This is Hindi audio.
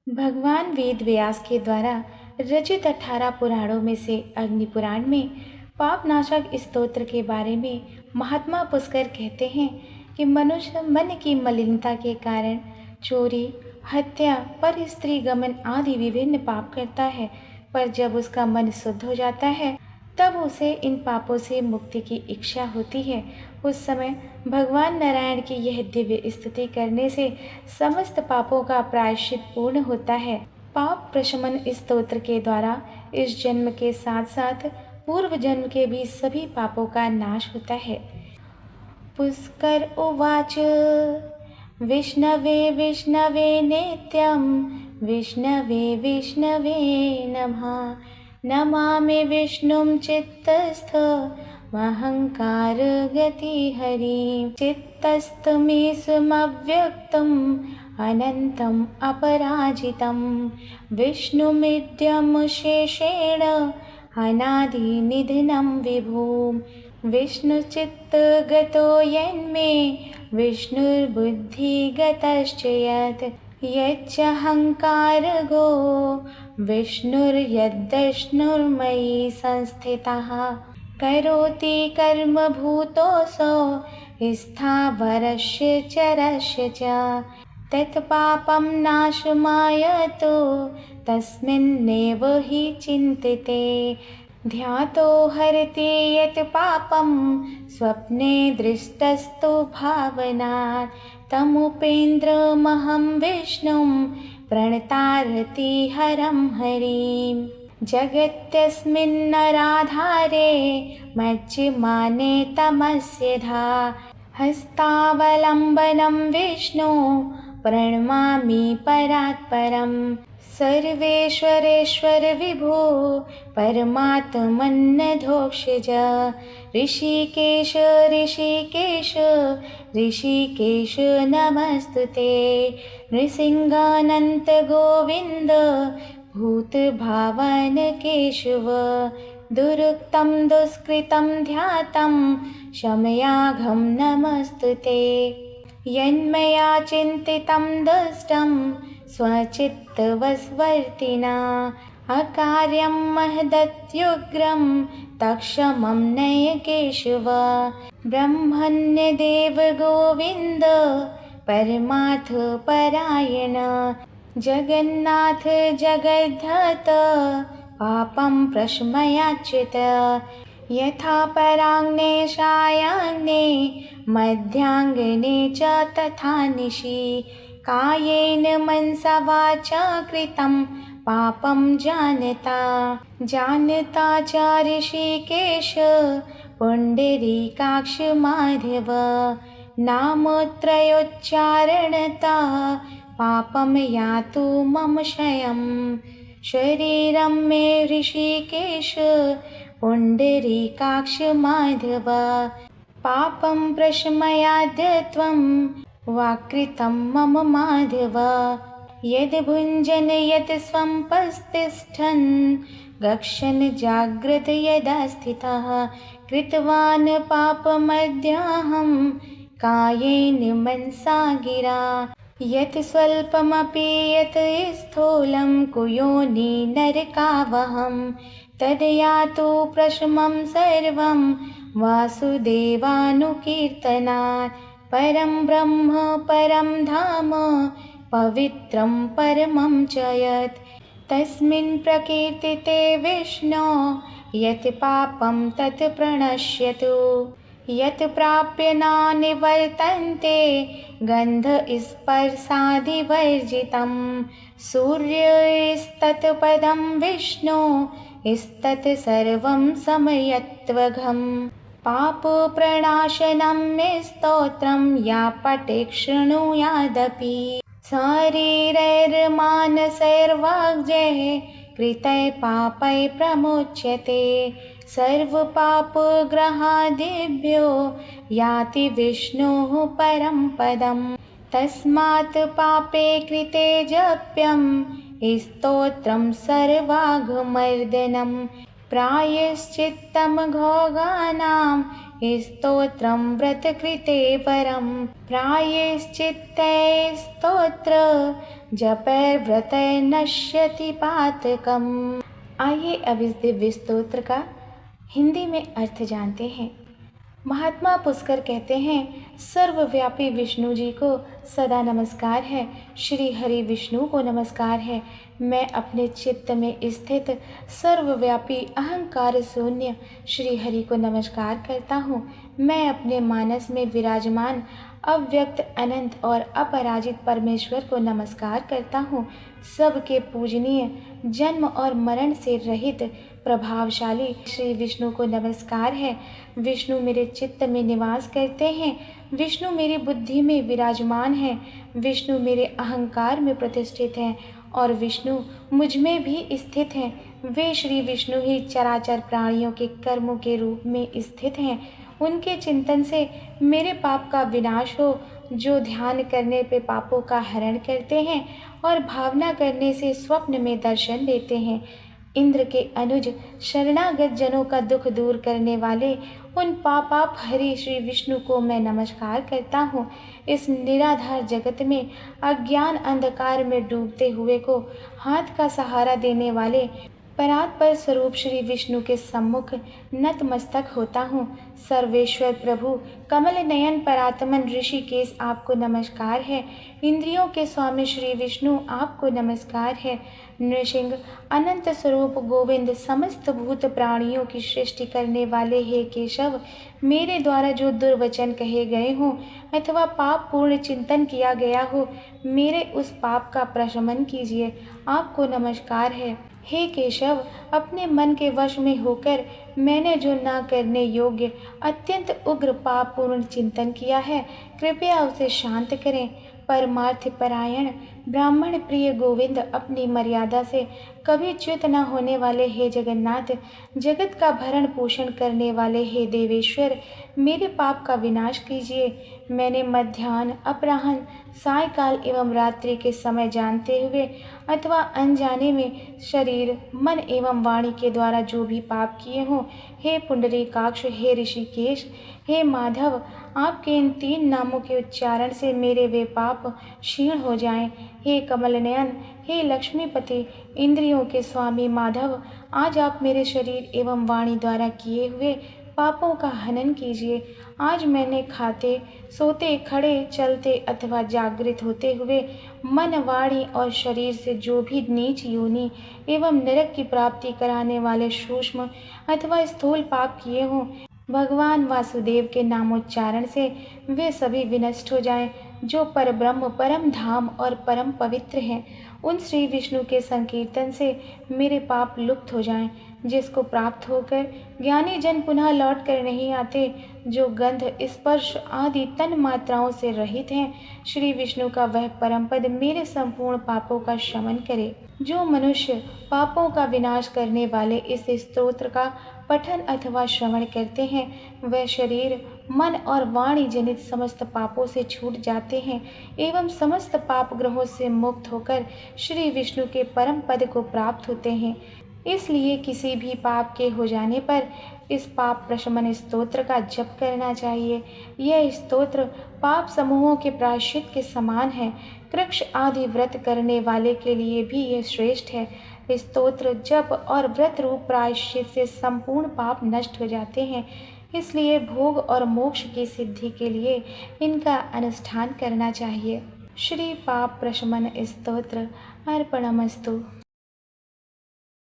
भगवान वेद व्यास के द्वारा रचित 18 पुराणों में से अग्नि पुराण में पापनाशक स्तोत्र के बारे में महात्मा पुष्कर कहते हैं कि मनुष्य मन की मलिनता के कारण चोरी, हत्या, पर स्त्री गमन आदि विभिन्न पाप करता है, पर जब उसका मन शुद्ध हो जाता है तब उसे इन पापों से मुक्ति की इच्छा होती है। उस समय भगवान नारायण की यह दिव्य स्तुति करने से समस्त पापों का प्रायश्चित पूर्ण होता है। पाप प्रशमन स्तोत्र के द्वारा इस जन्म के साथ साथ पूर्व जन्म के भी सभी पापों का नाश होता है। पुष्कर उवाच विष्णवे विष्णवे नित्यं विष्णवे विष्णवे नमः नमामि विष्णुं चित्तस्थमहंकार गतिहरिं चित्तस्थमेषमव्यक्तम् अनन्तम् अपराजितं विष्णुमिड्यं शेषेण अनादिनिधनं विभुं विष्णुचित्तगतो यन्मे विष्णुर्बुद्धिगतश्च यत् यच्चहङ्कारगो विष्णुर्यद्विष्णुर्मयि संस्थितः करोति कर्म भूतोऽसौ स्थावरस्य चरस्य च तत्पापं नाशमायतो तस्मिन्नेव हि चिन्तिते ध्यातो हरति यत् पापं स्वप्ने दृष्टस्तु भावनात् तमुपेन्द्रमहं विष्णुं प्रणतारति हरं हरिं जगत्यस्मिन्नराधारे मज्जिमाने तमस्य धा हस्तावलम्बनं विष्णु प्रणमामि परात्परम् सर्वेश्वरेश्वर विभो परमात्मन्नधोक्षज ऋषिकेश ऋषिकेश ऋषिकेश नमस्तुते नृसिंहानन्त गोविन्द भूतभावन केशव दुरुक्तं दुष्कृतं ध्यातं क्षमयाघं नमस्तुते यन्मया चिन्तितं दुष्टं स्वचित्तवस्वर्तिना अकार्यं महदत्युग्रं तत्क्षमं नय केशव ब्रह्मण्यदेव गोविन्द परमार्थ परायण जगन्नाथ जगद्धत पापं प्रशमयाच्युत यथा पराङ्ने सायाह्ने मध्याह्ने च तथा निशि कायेन मनसा वाचा कृतं पापं जानता च ऋषिकेश पुण्डरीकाक्ष माधव नामत्रयोच्चारणता पापं यातु मम क्षयं शरीरं मे ऋषिकेश पुण्डरीकाक्ष माधव पापं प्रशमयाद्य त्वं वाकृतं मम माधव यद् भुञ्जन् यत् स्वं पस्तिष्ठन् गक्षन् जाग्रत् यदा स्थितः कृतवान् पापमद्याहं कायेन मनसा गिरा यत् स्वल्पमपि यत् स्थूलं कुयोनि नरकावहं तद् यातु प्रशमं सर्वं वासुदेवानुकीर्तनात् परं ब्रह्म परं धाम पवित्रं परमं च यत् तस्मिन् प्रकीर्तिते विष्णो यत् पापं तत् प्रणश्यतु यत् प्राप्य न निवर्तन्ते गन्धस्पर्शादिवर्जितं सूर्यस्तत्पदं विष्णु स्तत् सर्वं समयत्वघं पापप्रणाशनं मे स्तोत्रं या पठे शृणुयादपि शरीरैर्मानसैर्वाग्जैः कृतै पापै प्रमुच्यते सर्वपापग्रहादिभ्यो याति विष्णोः परं पदं तस्मात् पापे कृते जप्यं स्तोत्रं सर्वाघमर्दनं प्रायश्चित्तं घोगानां स्तोत्रं व्रतकृते परं प्रायश्चित्ते स्तोत्र जपै व्रतै नश्यति पातकम। आइए अब इस दिव्य स्तोत्र का हिंदी में अर्थ जानते हैं। महात्मा पुष्कर कहते हैं, सर्वव्यापी विष्णु जी को सदा नमस्कार है। श्री हरि विष्णु को नमस्कार है। मैं अपने चित्त में स्थित सर्वव्यापी अहंकार शून्य श्री हरि को नमस्कार करता हूँ। मैं अपने मानस में विराजमान अव्यक्त अनंत और अपराजित परमेश्वर को नमस्कार करता हूँ। सबके पूजनीय, जन्म और मरण से रहित प्रभावशाली श्री विष्णु को नमस्कार है। विष्णु मेरे चित्त में निवास करते हैं। विष्णु मेरी बुद्धि में विराजमान है। विष्णु मेरे अहंकार में प्रतिष्ठित हैं और विष्णु मुझ में भी स्थित हैं। वे श्री विष्णु ही चराचर प्राणियों के कर्मों के रूप में स्थित हैं। उनके चिंतन से मेरे पाप का विनाश हो। जो ध्यान करने पे पापों का हरण करते हैं और भावना करने से स्वप्न में दर्शन देते हैं। इंद्र के अनुज शरणागत जनों का दुख दूर करने वाले उन पापाप हरि श्री विष्णु को मैं नमस्कार करता हूँ। इस निराधार जगत में अज्ञान अंधकार में डूबते हुए को हाथ का सहारा देने वाले परात्पर स्वरूप श्री विष्णु के सम्मुख नतमस्तक होता हूँ। सर्वेश्वर प्रभु कमल नयन परात्मन ऋषिकेश आपको नमस्कार है। इंद्रियों के स्वामी श्री विष्णु आपको नमस्कार है। नृसिंह अनंत स्वरूप गोविंद समस्त भूत प्राणियों की सृष्टि करने वाले हे केशव, मेरे द्वारा जो दुर्वचन कहे गए हों अथवा पाप पूर्ण चिंतन किया गया हो, मेरे उस पाप का प्रशमन कीजिए। आपको नमस्कार है। हे केशव, अपने मन के वश में होकर मैंने जो न करने योग्य अत्यंत उग्र पाप पूर्ण चिंतन किया है, कृपया उसे शांत करें। परमार्थ परायण ब्राह्मण प्रिय गोविंद, अपनी मर्यादा से कभी च्युत न होने वाले हे जगन्नाथ, जगत का भरण पोषण करने वाले हे देवेश्वर, मेरे पाप का विनाश कीजिए। मैंने मध्याह्न, अपराह्न, सायकाल एवं रात्रि के समय जानते हुए अथवा अनजाने में शरीर, मन एवं वाणी के द्वारा जो भी पाप किए हों, हे पुंडरीकाक्ष, हे ऋषिकेश, हे माधव, आपके इन 3 नामों के उच्चारण से मेरे वे पाप क्षीण हो जाएं। हे कमल नयन, हे लक्ष्मीपति, इंद्रियों के स्वामी माधव, आज आप मेरे शरीर एवं वाणी द्वारा किए हुए पापों का हनन कीजिए। आज मैंने खाते, सोते, खड़े, चलते अथवा जागृत होते हुए मन, वाणी और शरीर से जो भी नीच योनि एवं नरक की प्राप्ति कराने वाले सूक्ष्म अथवा स्थूल पाप किए हों, भगवान वासुदेव के नामोच्चारण से वे सभी विनष्ट हो जाएं। जो परब्रह्म, परम धाम और परम पवित्र हैं, उन श्री विष्णु के संकीर्तन से मेरे पाप लुप्त हो जाएं। जिसको प्राप्त होकर ज्ञानी जन पुनः लौट कर नहीं आते, जो गंध, स्पर्श आदि तन मात्राओं से रहित हैं, श्री विष्णु का वह परम पद मेरे संपूर्ण पापों का शमन करे। जो मनुष्य पापों का विनाश करने वाले इस स्तोत्र का पठन अथवा श्रवण करते हैं, वह शरीर, मन और वाणी जनित समस्त पापों से छूट जाते हैं एवं समस्त पाप ग्रहों से मुक्त होकर श्री विष्णु के परम पद को प्राप्त होते हैं। इसलिए किसी भी पाप के हो जाने पर इस पाप प्रशमन स्तोत्र का जप करना चाहिए। यह स्तोत्र पाप समूहों के प्रायश्चित के समान है। कृक्ष आदि व्रत करने वाले के लिए भी यह श्रेष्ठ है। स्तोत्र, जप और व्रत रूप प्रायश्चित से संपूर्ण पाप नष्ट हो जाते हैं। इसलिए भोग और मोक्ष की सिद्धि के लिए इनका अनुष्ठान करना चाहिए। श्री पाप प्रशमन स्तोत्र अर्पणमस्तु।